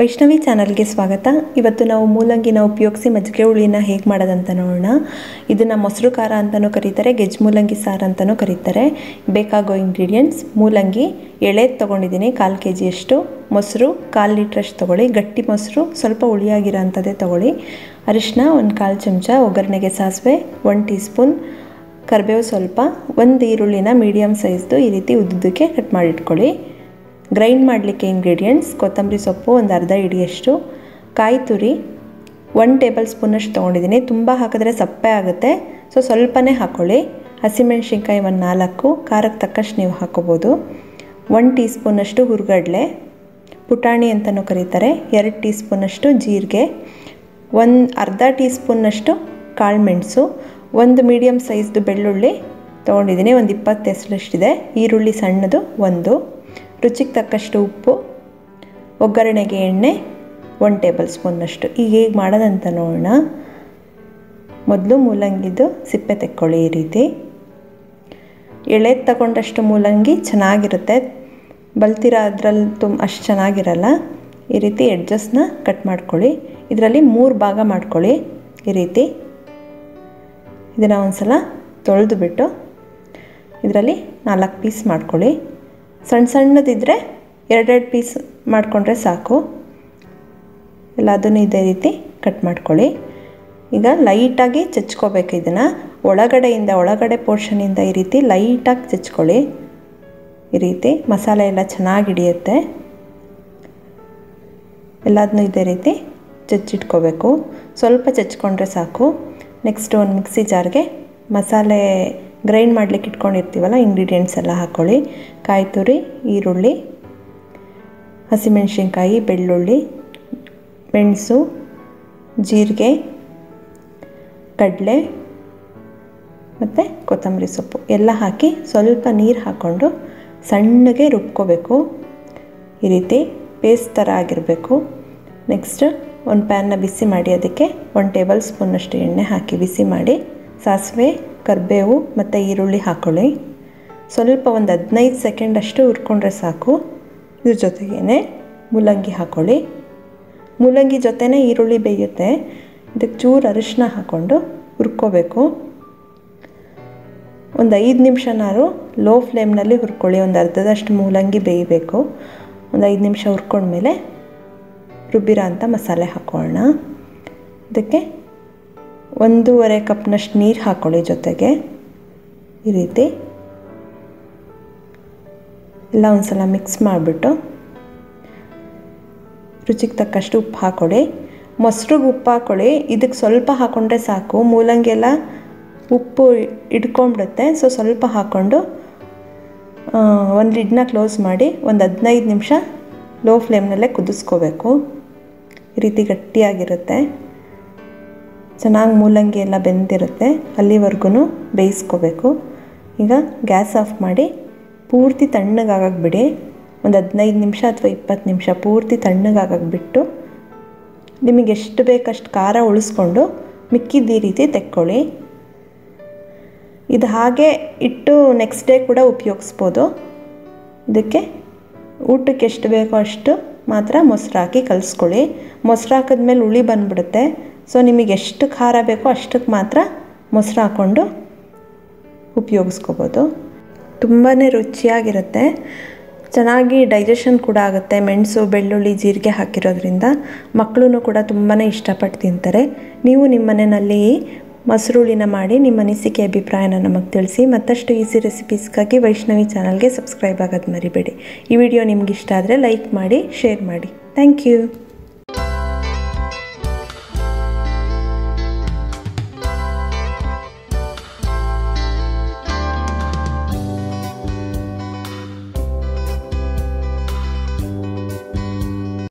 ವೈಷ್ಣವಿ ಚಾನಲ್ಗೆ ಸ್ವಾಗತ. ಇವತ್ತು ನಾವು ಮೂಲಂಗಿನ ಉಪಯೋಗಿಸಿ ಮಜ್ಜಿಗೆ ಹುಳಿನ ಹೇಗೆ ಮಾಡೋದಂತ ನೋಡೋಣ. ಇದನ್ನು ಮೊಸರು ಖಾರ ಅಂತಲೂ ಕರೀತಾರೆ, ಗೆಜ್ಜೆ ಮೂಲಂಗಿ ಸಾರು ಅಂತಲೂ ಕರೀತಾರೆ. ಬೇಕಾಗೋ ಇಂಗ್ರೀಡಿಯೆಂಟ್ಸ್: ಮೂಲಂಗಿ ಎಳೆದು ತೊಗೊಂಡಿದ್ದೀನಿ 1/4 kg, ಮೊಸರು 1/4 ಲೀಟ್ರಷ್ಟು ತೊಗೊಳ್ಳಿ, ಗಟ್ಟಿ ಮೊಸರು, ಸ್ವಲ್ಪ ಹುಳಿಯಾಗಿರೋ ಅಂಥದ್ದೇ ತೊಗೊಳ್ಳಿ, ಅರಿಶಿನ 1/4 ಚಮಚ, ಒಗ್ಗರಣೆಗೆ ಸಾಸಿವೆ 1 ಟೀ ಸ್ಪೂನ್, ಕರಿಬೇವು ಸ್ವಲ್ಪ, 1 ಈರುಳ್ಳಿನ ಮೀಡಿಯಮ್ ಸೈಜ್ದು ಈ ರೀತಿ ಉದ್ದಕ್ಕೆ ಕಟ್ ಮಾಡಿಟ್ಕೊಳ್ಳಿ. ಗ್ರೈಂಡ್ ಮಾಡಲಿಕ್ಕೆ ಇಂಗ್ರೀಡಿಯೆಂಟ್ಸ್: ಕೊತ್ತಂಬರಿ ಸೊಪ್ಪು 1/2 ಹಿಡಿಯಷ್ಟು, ಕಾಯಿ ತುರಿ 1 ಟೇಬಲ್ ಸ್ಪೂನಷ್ಟು ತೊಗೊಂಡಿದ್ದೀನಿ. ತುಂಬ ಹಾಕಿದ್ರೆ ಸಪ್ಪೆ ಆಗುತ್ತೆ, ಸೊ ಸ್ವಲ್ಪನೇ ಹಾಕ್ಕೊಳ್ಳಿ. ಹಸಿಮೆಣ್ಸಿನ್ಕಾಯಿ 4, ಖಾರಕ್ಕೆ ತಕ್ಕಷ್ಟು ನೀವು ಹಾಕ್ಕೋಬೋದು. 1 ಟೀ ಸ್ಪೂನಷ್ಟು ಹುರ್ಗಡ್ಲೆ, ಪುಟಾಣಿ ಅಂತಲೂ ಕರೀತಾರೆ, 2 ಟೀ ಸ್ಪೂನಷ್ಟು ಜೀರಿಗೆ, 1/2 ಟೀ ಸ್ಪೂನಷ್ಟು ಕಾಳುಮೆಣಸು, 1 ಮೀಡಿಯಮ್ ಸೈಜ್ದು ಬೆಳ್ಳುಳ್ಳಿ ತೊಗೊಂಡಿದ್ದೀನಿ, 20 ಎಸಳಷ್ಟಿದೆ, ಈರುಳ್ಳಿ ಸಣ್ಣದು 1, ರುಚಿಗೆ ತಕ್ಕಷ್ಟು ಉಪ್ಪು, ಒಗ್ಗರಣೆಗೆ ಎಣ್ಣೆ 1 ಟೇಬಲ್ ಸ್ಪೂನಷ್ಟು. ಈಗ ಹೇಗೆ ಮಾಡೋದಂತ ನೋಡೋಣ. ಮೊದಲು ಮೂಲಂಗಿದು ಸಿಪ್ಪೆ ತೆಕ್ಕೊಳ್ಳಿ. ಈ ರೀತಿ ಎಳೆದು ತಗೊಂಡಷ್ಟು ಮೂಲಂಗಿ ಚೆನ್ನಾಗಿರುತ್ತೆ, ಬಲ್ತಿರ ಅದರಲ್ಲಿ ಅಷ್ಟು ಚೆನ್ನಾಗಿರಲ್ಲ. ಈ ರೀತಿ ಎಡ್ಜಸ್ನ ಕಟ್ ಮಾಡ್ಕೊಳ್ಳಿ. ಇದರಲ್ಲಿ 3 ಭಾಗ ಮಾಡ್ಕೊಳ್ಳಿ. ಈ ರೀತಿ ಇದನ್ನು ಒಂದು ಸಲ ತೊಳೆದು ಬಿಟ್ಟು ಇದರಲ್ಲಿ 4 ಪೀಸ್ ಮಾಡ್ಕೊಳ್ಳಿ. ಸಣ್ಣದಿದ್ದರೆ 2 ಪೀಸ್ ಮಾಡಿಕೊಂಡ್ರೆ ಸಾಕು. ಎಲ್ಲದನ್ನು ಇದೇ ರೀತಿ ಕಟ್ ಮಾಡ್ಕೊಳ್ಳಿ. ಈಗ ಲೈಟಾಗಿ ಚಚ್ಕೋಬೇಕು. ಇದನ್ನು ಒಳಗಡೆ ಪೋರ್ಷನಿಂದ ಈ ರೀತಿ ಲೈಟಾಗಿ ಚಚ್ಕೊಳ್ಳಿ. ಈ ರೀತಿ ಮಸಾಲೆ ಎಲ್ಲ ಚೆನ್ನಾಗಿ ಹಿಡಿಯುತ್ತೆ. ಎಲ್ಲದನ್ನೂ ಇದೇ ರೀತಿ ಚಚ್ಚಿಟ್ಕೋಬೇಕು. ಸ್ವಲ್ಪ ಚಚ್ಕೊಂಡ್ರೆ ಸಾಕು. ನೆಕ್ಸ್ಟ್ ಒಂದು ಮಿಕ್ಸಿ ಜಾರ್ಗೆ ಮಸಾಲೆ ಗ್ರೈಂಡ್ ಮಾಡಲಿಕ್ಕೆ ಇಟ್ಕೊಂಡಿರ್ತೀವಲ್ಲ, ಇಂಗ್ರೀಡಿಯೆಂಟ್ಸ್ ಎಲ್ಲ ಹಾಕ್ಕೊಳ್ಳಿ. ಕಾಯಿ ತುರಿ, ಈರುಳ್ಳಿ, ಹಸಿಮೆಣ್ಸಿನ್ಕಾಯಿ, ಬೆಳ್ಳುಳ್ಳಿ, ಮೆಣಸು, ಜೀರಿಗೆ, ಕಡಲೆ ಮತ್ತು ಕೊತ್ತಂಬರಿ ಸೊಪ್ಪು ಎಲ್ಲ ಹಾಕಿ ಸ್ವಲ್ಪ ನೀರು ಹಾಕ್ಕೊಂಡು ಸಣ್ಣಗೆ ರುಬ್ಕೋಬೇಕು. ಈ ರೀತಿ ಪೇಸ್ಟ್ ಥರ ಆಗಿರಬೇಕು. ನೆಕ್ಸ್ಟ್ ಒಂದು ಪ್ಯಾನ್ನ ಬಿಸಿ ಮಾಡಿ ಅದಕ್ಕೆ 1 ಟೇಬಲ್ ಸ್ಪೂನಷ್ಟು ಎಣ್ಣೆ ಹಾಕಿ ಬಿಸಿ ಮಾಡಿ ಸಾಸಿವೆ, ಕರಿಬೇವು ಮತ್ತು ಈರುಳ್ಳಿ ಹಾಕ್ಕೊಳ್ಳಿ. ಸ್ವಲ್ಪ ಒಂದು 15 ಸೆಕೆಂಡಷ್ಟು ಹುರ್ಕೊಂಡ್ರೆ ಸಾಕು. ಇದ್ರ ಜೊತೆಗೇ ಮೂಲಂಗಿ ಹಾಕ್ಕೊಳ್ಳಿ. ಮೂಲಂಗಿ ಜೊತೆನೇ ಈರುಳ್ಳಿ ಬೇಯುತ್ತೆ. ಇದಕ್ಕೆ ಚೂರು ಅರಿಶಿನ ಹಾಕ್ಕೊಂಡು ಹುರ್ಕೋಬೇಕು. ಒಂದು 5 ನಿಮಿಷನಾರು ಲೋ ಫ್ಲೇಮ್ನಲ್ಲಿ ಹುರ್ಕೊಳ್ಳಿ. ಒಂದು ಅರ್ಧದಷ್ಟು ಮೂಲಂಗಿ ಬೇಯಬೇಕು. ಒಂದು 5 ನಿಮಿಷ ಹುರ್ಕೊಂಡ್ಮೇಲೆ ರುಬ್ಬಿರೋ ಅಂಥ ಮಸಾಲೆ ಹಾಕೋಣ. ಇದಕ್ಕೆ 1.5 ಕಪ್ನಷ್ಟು ನೀರು ಹಾಕ್ಕೊಳ್ಳಿ. ಜೊತೆಗೆ ಈ ರೀತಿ ಎಲ್ಲ ಒಂದು ಸಲ ಮಿಕ್ಸ್ ಮಾಡಿಬಿಟ್ಟು ರುಚಿಗೆ ತಕ್ಕಷ್ಟು ಉಪ್ಪು ಹಾಕ್ಕೊಳ್ಳಿ. ಮೊಸರಿಗೆ ಉಪ್ಪು ಹಾಕ್ಕೊಳ್ಳಿ. ಇದಕ್ಕೆ ಸ್ವಲ್ಪ ಹಾಕ್ಕೊಂಡ್ರೆ ಸಾಕು. ಮೂಲಂಗಿ ಎಲ್ಲ ಉಪ್ಪು ಇಟ್ಕೊಂಡ್ಬಿಡುತ್ತೆ. ಸೊ ಸ್ವಲ್ಪ ಹಾಕ್ಕೊಂಡು ಒಂದು ಲಿಡ್ನ ಕ್ಲೋಸ್ ಮಾಡಿ ಒಂದು 15 ನಿಮಿಷ ಲೋ ಫ್ಲೇಮ್ನಲ್ಲೇ ಕುದಿಸ್ಕೋಬೇಕು. ಈ ರೀತಿ ಗಟ್ಟಿಯಾಗಿರುತ್ತೆ. ಚೆನ್ನಾಗಿ ಮೂಲಂಗಿ ಎಲ್ಲ ಬೆಂದಿರುತ್ತೆ. ಅಲ್ಲಿವರೆಗೂ ಬೇಯಿಸ್ಕೋಬೇಕು. ಈಗ ಗ್ಯಾಸ್ ಆಫ್ ಮಾಡಿ ಪೂರ್ತಿ ತಣ್ಣಗಾಗಕ್ಕೆ ಬಿಡಿ. ಒಂದು 15 ನಿಮಿಷ ಅಥವಾ 20 ನಿಮಿಷ ಪೂರ್ತಿ ತಣ್ಣಗಾಗಕ್ಕೆ ಬಿಟ್ಟು ನಿಮಗೆ ಎಷ್ಟು ಬೇಕಷ್ಟು ಖಾರ ಉಳಿಸ್ಕೊಂಡು ಮಿಕ್ಕಿದ್ದು ಈ ರೀತಿ ತೆಕ್ಕೊಳ್ಳಿ. ಇದು ಹಾಗೆ ಇಟ್ಟು ನೆಕ್ಸ್ಟ್ ಡೇ ಕೂಡ ಉಪಯೋಗಿಸ್ಬೋದು. ಇದಕ್ಕೆ ಊಟಕ್ಕೆ ಎಷ್ಟು ಬೇಕೋ ಅಷ್ಟು ಮಾತ್ರ ಮೊಸರು ಹಾಕಿ ಕಲಿಸ್ಕೊಳ್ಳಿ. ಮೊಸರು ಹಾಕಿದ್ಮೇಲೆ ಹುಳಿ ಬಂದುಬಿಡುತ್ತೆ. ಸೊ ನಿಮಗೆ ಎಷ್ಟು ಖಾರ ಬೇಕೋ ಅಷ್ಟಕ್ಕೆ ಮಾತ್ರ ಮೊಸರು ಹಾಕ್ಕೊಂಡು ಉಪಯೋಗಿಸ್ಕೋಬೋದು. ತುಂಬಾ ರುಚಿಯಾಗಿರುತ್ತೆ. ಚೆನ್ನಾಗಿ ಡೈಜೆಷನ್ ಕೂಡ ಆಗುತ್ತೆ. ಮೆಣಸು, ಬೆಳ್ಳುಳ್ಳಿ, ಜೀರಿಗೆ ಹಾಕಿರೋದ್ರಿಂದ ಮಕ್ಕಳು ಕೂಡ ತುಂಬಾ ಇಷ್ಟಪಟ್ಟು ತಿಂತಾರೆ. ನೀವು ನಿಮ್ಮ ಮನೆಯಲ್ಲಿ ಮೊಸರುಳಿನ ಮಾಡಿ ನಿಮ್ಮ ಅನಿಸಿಕೆ ಅಭಿಪ್ರಾಯನ ನಮಗೆ ತಿಳಿಸಿ. ಮತ್ತಷ್ಟು ಈಸಿ ರೆಸಿಪೀಸ್ಗಾಗಿ ವೈಷ್ಣವಿ ಚಾನಲ್ಗೆ ಸಬ್ಸ್ಕ್ರೈಬ್ ಆಗೋದು ಮರಿಬೇಡಿ. ಈ ವಿಡಿಯೋ ನಿಮ್ಗೆ ಇಷ್ಟ ಆದರೆ ಲೈಕ್ ಮಾಡಿ, ಶೇರ್ ಮಾಡಿ. Thank you.